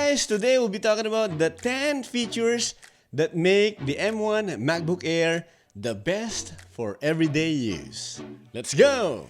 guys, today we'll be talking about the 10 features that make the M1 MacBook Air the best for everyday use. Let's go!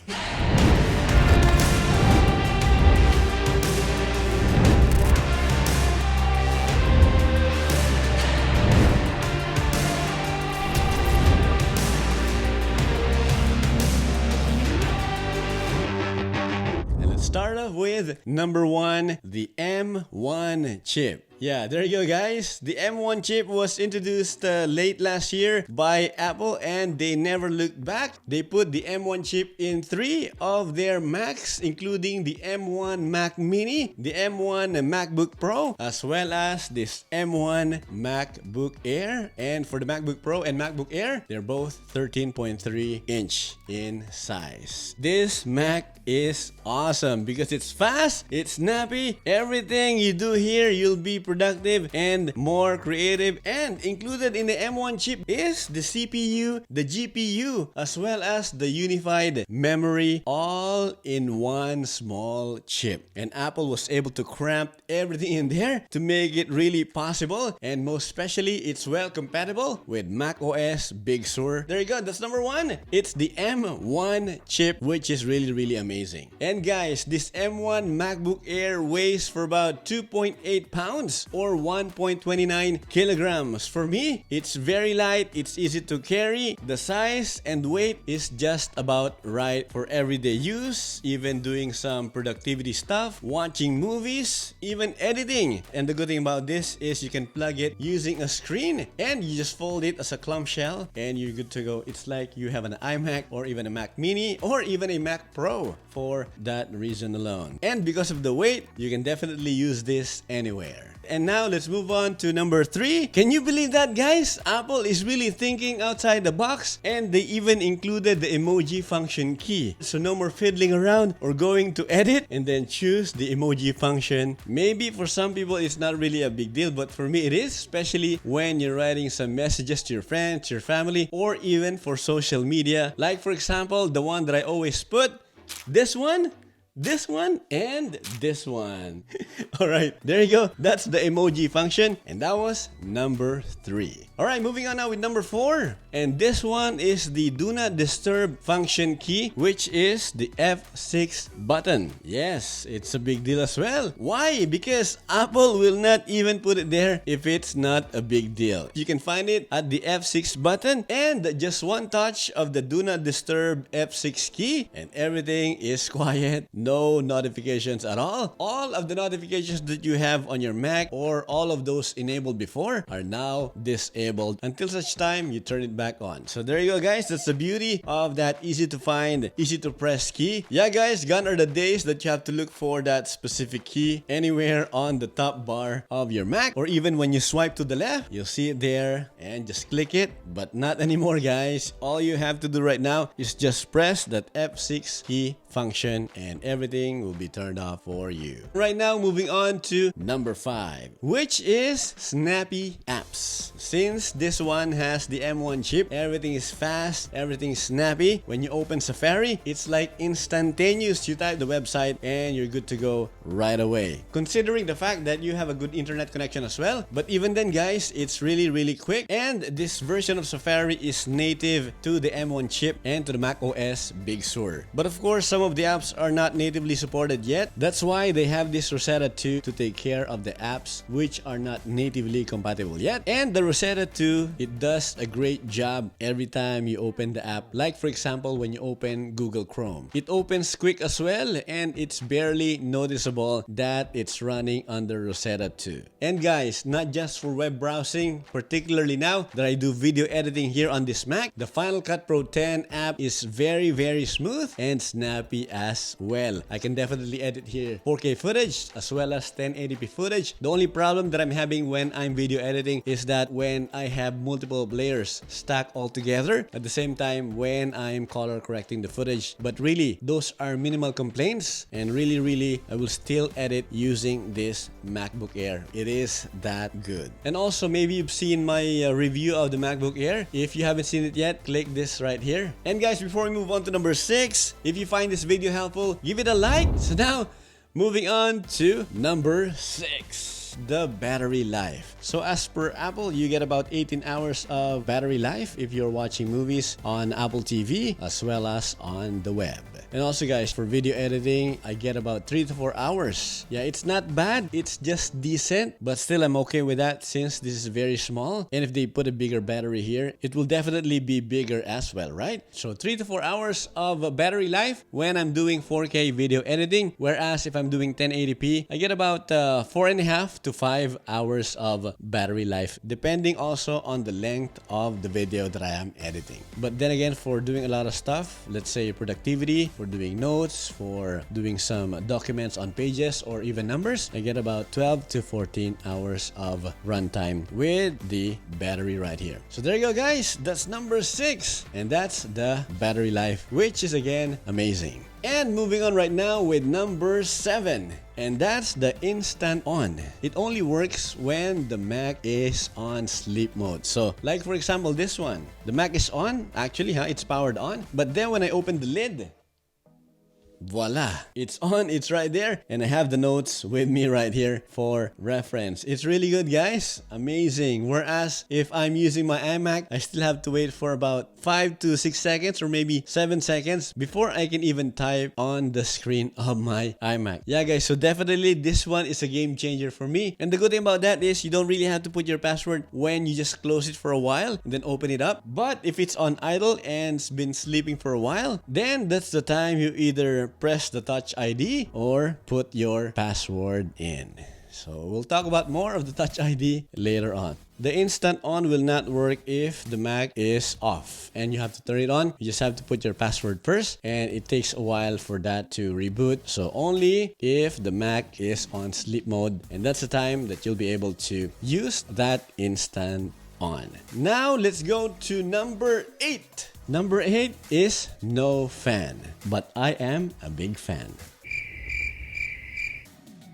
Start off with number 1, the M1 chip. Yeah, there you go guys. The M1 chip was introduced late last year by Apple and they never looked back. They put the M1 chip in 3 of their Macs, including the M1 Mac Mini, the M1 MacBook Pro, as well as this M1 MacBook Air. And for the MacBook Pro and MacBook Air, they're both 13.3 inch in size. This Mac is awesome because it's fast, it's snappy. Everything you do here, you'll be productive and more creative. And included in the M1 chip is the CPU, the GPU, as well as the unified memory, all in one small chip. And Apple was able to cram everything in there to make it really possible. And most especially, it's well compatible with macOS Big Sur. There you go, that's number 1. It's the M1 chip, which is really amazing. And guys, this M1 MacBook Air weighs for about 2.8 pounds or 1.29 kilograms. For me, it's very light, it's easy to carry. The size and weight is just about right for everyday use, even doing some productivity stuff, watching movies, even editing. And the good thing about this is you can plug it using a screen and you just fold it as a clamshell and you're good to go. It's like you have an iMac or even a Mac Mini or even a Mac Pro for that reason alone. And because of the weight, you can definitely use this anywhere. And now let's move on to number 3. Can you believe that, guys? Apple is really thinking outside the box and they even included the emoji function key. So no more fiddling around or going to edit and then choose the emoji function. Maybe for some people it's not really a big deal, but for me it is, especially when you're writing some messages to your friends, your family, or even for social media. Like for example, the one that I always put, this one, and this one. Alright, there you go. That's the emoji function. And that was number 3. Alright, moving on now with number 4. And this one is the Do Not Disturb function key, which is the F6 button. Yes, it's a big deal as well. Why? Because Apple will not even put it there if it's not a big deal. You can find it at the F6 button and just one touch of the Do Not Disturb F6 key and everything is quiet. No notifications at all. All of the notifications that you have on your Mac or all of those enabled before are now disabled until such time you turn it back on. So there you go guys, that's the beauty of that easy to find, easy to press key. Yeah guys, gone are the days that you have to look for that specific key anywhere on the top bar of your Mac, or even when you swipe to the left, you'll see it there and just click it. But not anymore guys. All you have to do right now is just press that F6 key function and everything will be turned off for you. Right now, moving on to number 5, which is snappy apps. Since this one has the M1 chip, everything is fast, everything is snappy. When you open Safari, it's like instantaneous. You type the website and you're good to go right away. Considering the fact that you have a good internet connection as well. But even then guys, it's really quick. And this version of Safari is native to the M1 chip and to the macOS Big Sur. But of course, some of the apps are not natively supported yet. That's why they have this Rosetta 2 to take care of the apps which are not natively compatible yet. And the Rosetta 2, it does a great job every time you open the app. Like for example, when you open Google Chrome, it opens quick as well and it's barely noticeable that it's running under Rosetta 2. And guys, not just for web browsing, particularly now that I do video editing here on this Mac, the Final Cut Pro 10 app is very smooth and snappy as well. I can definitely edit here 4K footage as well as 1080p footage. The only problem that I'm having when I'm video editing is that when I have multiple layers stacked all together at the same time when I'm color correcting the footage. But really, those are minimal complaints and really I will still edit using this MacBook Air. It is that good. And also maybe you've seen my review of the MacBook Air. If you haven't seen it yet, click this right here. And guys, before we move on to number 6, if you find this video helpful, give it a like. So now, moving on to number 6. is the battery life. So as per Apple, you get about 18 hours of battery life if you're watching movies on Apple TV as well as on the web. And also guys, for video editing, I get about 3 to 4 hours. Yeah, it's not bad. It's just decent, but still I'm okay with that since this is very small. And if they put a bigger battery here, it will definitely be bigger as well, right? So 3 to 4 hours of battery life when I'm doing 4K video editing. Whereas if I'm doing 1080p, I get about 4.5 to 5 hours of battery life, depending also on the length of the video that I am editing. But then again, for doing a lot of stuff, let's say productivity, for doing notes, for doing some documents on pages or even numbers, I get about 12 to 14 hours of runtime with the battery right here. So there you go guys, that's number 6, and that's the battery life, which is again amazing. And moving on right now with number 7, and that's the instant on. It only works when the Mac is on sleep mode. So like for example this one, the Mac is on, actually it's powered on, but then when I open the lid, voila, it's on, it's right there, and I have the notes with me right here for reference. It's really good guys, amazing. Whereas if I'm using my iMac, I still have to wait for about 5 to 6 seconds or maybe 7 seconds before I can even type on the screen of my iMac. Yeah guys, so definitely this one is a game changer for me. And the good thing about that is you don't really have to put your password when you just close it for a while and then open it up. But if it's on idle and it's been sleeping for a while, then that's the time you either press the Touch ID or put your password in. So we'll talk about more of the Touch ID later on. The instant on will not work if the Mac is off and you have to turn it on. You just have to put your password first and it takes a while for that to reboot. So only if the Mac is on sleep mode, and that's the time that you'll be able to use that instant on. Now let's go to number 8. Number 8 is no fan, but I am a big fan.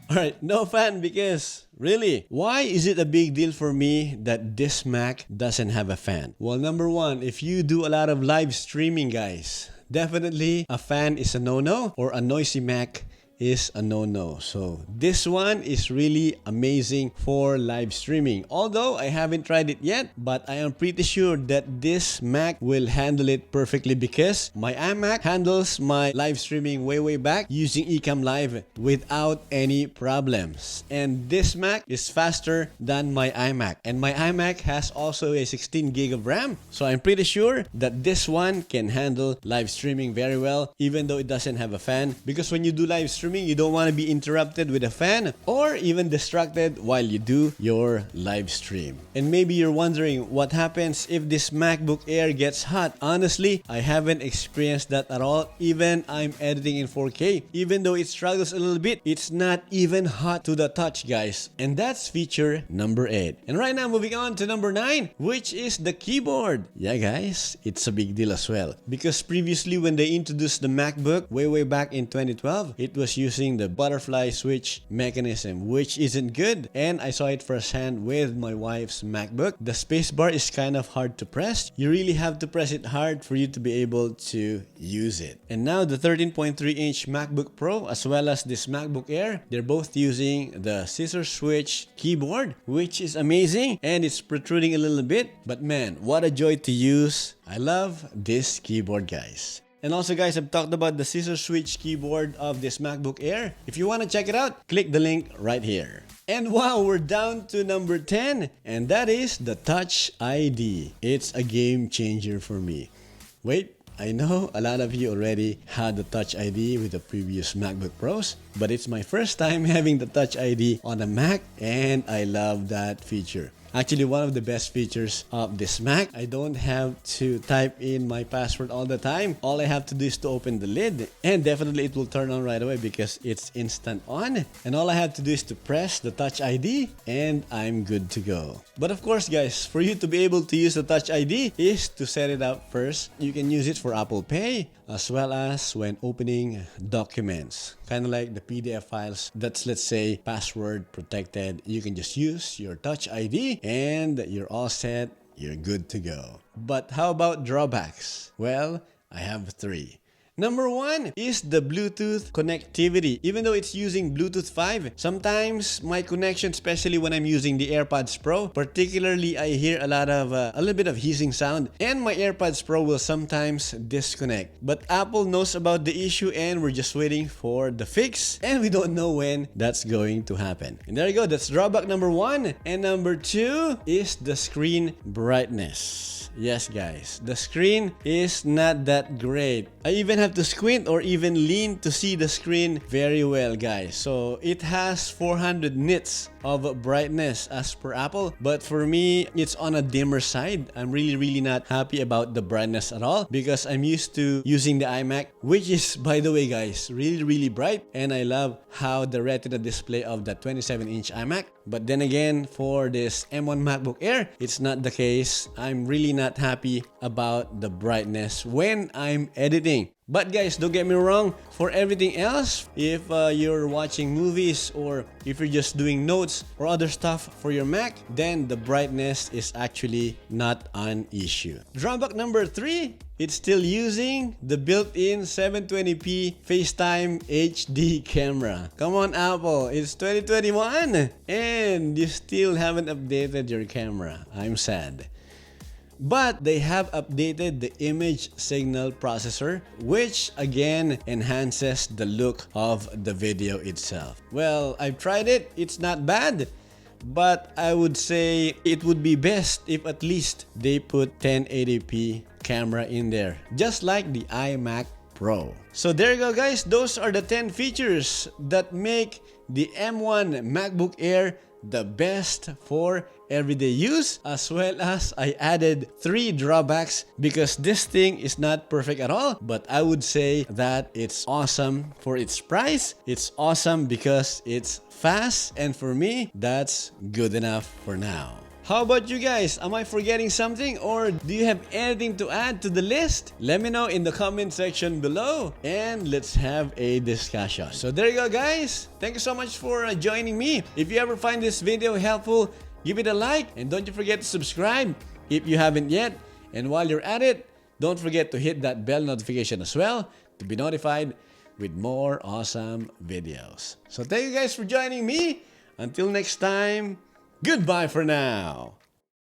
Alright, no fan because really, why is it a big deal for me that this Mac doesn't have a fan? Well, number 1, if you do a lot of live streaming guys, definitely a fan is a no-no, or a noisy Mac is a no-no. So this one is really amazing for live streaming. Although I haven't tried it yet, but I am pretty sure that this Mac will handle it perfectly because my iMac handles my live streaming way back using Ecamm Live without any problems. And this Mac is faster than my iMac. And my iMac has also a 16 gig of RAM. So I'm pretty sure that this one can handle live streaming very well, even though it doesn't have a fan. Because when you do live streaming, you don't want to be interrupted with a fan or even distracted while you do your live stream. And maybe you're wondering what happens if this MacBook Air gets hot. Honestly, I haven't experienced that at all. Even I'm editing in 4K. Even though it struggles a little bit, it's not even hot to the touch, guys. And that's feature number 8. And right now, moving on to number 9, which is the keyboard. Yeah, guys, it's a big deal as well. Because previously, when they introduced the MacBook way back in 2012, it was using the butterfly switch mechanism, which isn't good. And I saw it firsthand with my wife's MacBook. The spacebar is kind of hard to press. You really have to press it hard for you to be able to use it. And now the 13.3-inch MacBook Pro as well as this MacBook Air, they're both using the scissor switch keyboard, which is amazing, and it's protruding a little bit, but man, what a joy to use. I love this keyboard, guys. And also guys, I've talked about the scissor switch keyboard of this MacBook Air. If you want to check it out, click the link right here. And wow, we're down to number 10, and that is the Touch ID. It's a game changer for me. Wait, I know a lot of you already had the Touch ID with the previous MacBook Pros, but it's my first time having the Touch ID on a Mac, and I love that feature. Actually, one of the best features of this Mac, I don't have to type in my password all the time. All I have to do is to open the lid, and definitely it will turn on right away because it's instant on. And all I have to do is to press the Touch ID and I'm good to go. But of course guys, for you to be able to use the Touch ID is to set it up first. You can use it for Apple Pay as well as when opening documents. Kind of like the PDF files that's, let's say, password protected. You can just use your Touch ID and you're all set. You're good to go. But how about drawbacks? Well, I have 3. Number 1 is the Bluetooth connectivity. Even though it's using Bluetooth 5, sometimes my connection, especially when I'm using the AirPods Pro, particularly I hear a little bit of hissing sound, and my AirPods Pro will sometimes disconnect. But Apple knows about the issue and we're just waiting for the fix, and we don't know when that's going to happen. And there you go, that's drawback number 1. And number 2 is the screen brightness. Yes guys, the screen is not that great. I even have to squint or even lean to see the screen very well, guys. So it has 400 nits of brightness as per Apple, but for me it's on a dimmer side. I'm really not happy about the brightness at all because I'm used to using the iMac, which is, by the way guys, really bright, and I love how the Retina display of that 27-inch iMac. But then again, for this M1 MacBook Air, it's not the case. I'm really not happy about the brightness when I'm editing. But guys, don't get me wrong, for everything else, if you're watching movies or if you're just doing notes or other stuff for your Mac, then the brightness is actually not an issue. Drawback number 3, it's still using the built-in 720p FaceTime HD camera. Come on Apple, it's 2021 and you still haven't updated your camera. I'm sad. But they have updated the image signal processor, which again enhances the look of the video itself. Well, I've tried it, it's not bad, but I would say it would be best if at least they put 1080p camera in there, just like the iMac Pro. So there you go guys, those are the 10 features that make the M1 MacBook Air the best for everyday use, as well as I added 3 drawbacks because this thing is not perfect at all, but I would say that it's awesome for its price. It's awesome because it's fast, and for me, that's good enough for now. How about you guys? Am I forgetting something, or do you have anything to add to the list? Let me know in the comment section below and let's have a discussion. So there you go guys. Thank you so much for joining me. If you ever find this video helpful, give it a like and don't you forget to subscribe if you haven't yet. And while you're at it, don't forget to hit that bell notification as well to be notified with more awesome videos. So thank you guys for joining me. Until next time, goodbye for now.